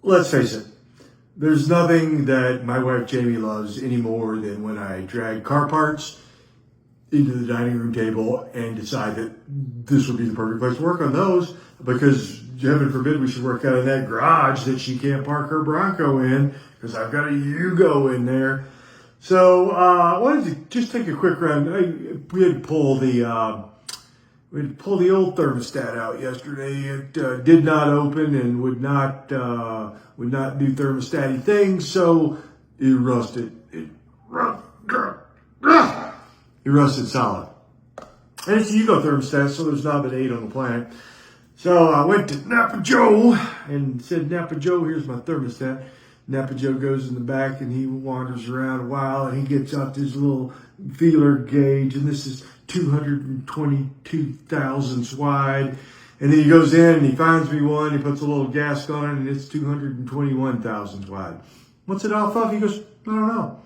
let's face it, there's nothing that my wife Jamey loves any more than when I drag car parts into the dining room table and decide that this would be the perfect place to work on those, because heaven forbid we should work out of that garage that she can't park her Bronco in because I've got a Yugo in there. So I wanted to just take a quick run. We had to pull the old thermostat out yesterday. It did not open and would not do thermostat-y things, so it rusted. It rusted solid. And it's a Yugo thermostat, so there's not but 8 on the planet. So I went to Napa Joe and said, Napa Joe, here's my thermostat. Napa Joe goes in the back and he wanders around a while and he gets out this little feeler gauge, and this is 222 thousandths wide. And then he goes in and he finds me one, he puts a little gas on it, and it's 221 thousandths wide. What's it off of? He goes, I don't know.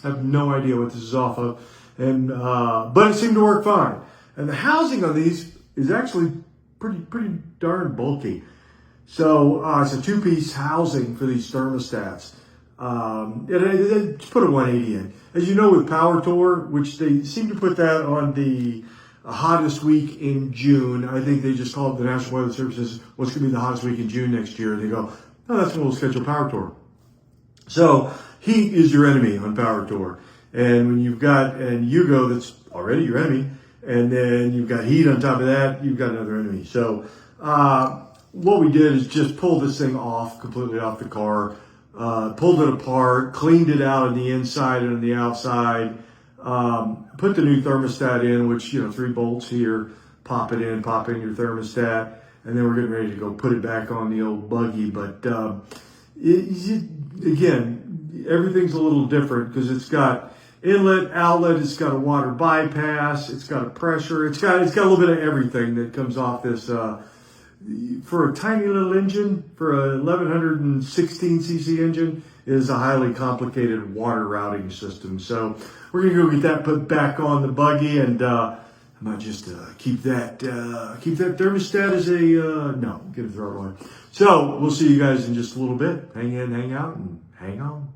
I have no idea what this is off of. And but it seemed to work fine. And the housing on these is actually pretty darn bulky. So it's a 2-piece housing for these thermostats. Just put a 180 in. As you know, with Power Tour, which they seem to put that on the hottest week in June. I think they just call it the National Weather Service says what's going to be the hottest week in June next year. And they go, oh, that's when we'll schedule Power Tour. So heat is your enemy on Power Tour. And when you've got an Yugo that's already your enemy, and then you've got heat on top of that, you've got another enemy. So what we did is just pull this thing completely off the car, pulled it apart, cleaned it out on the inside and on the outside, put the new thermostat in, which, 3 bolts here, pop in your thermostat, and then we're getting ready to go put it back on the old buggy. But again, everything's a little different because it's got inlet, outlet, it's got a water bypass, it's got a pressure, it's got a little bit of everything that comes off this. For a tiny little engine, for a 1116 cc engine, is a highly complicated water routing system. So we're gonna go get that put back on the buggy, and I might just keep that thermostat as get a throttle on. So we'll see you guys in just a little bit. Hang in, hang out, and hang on.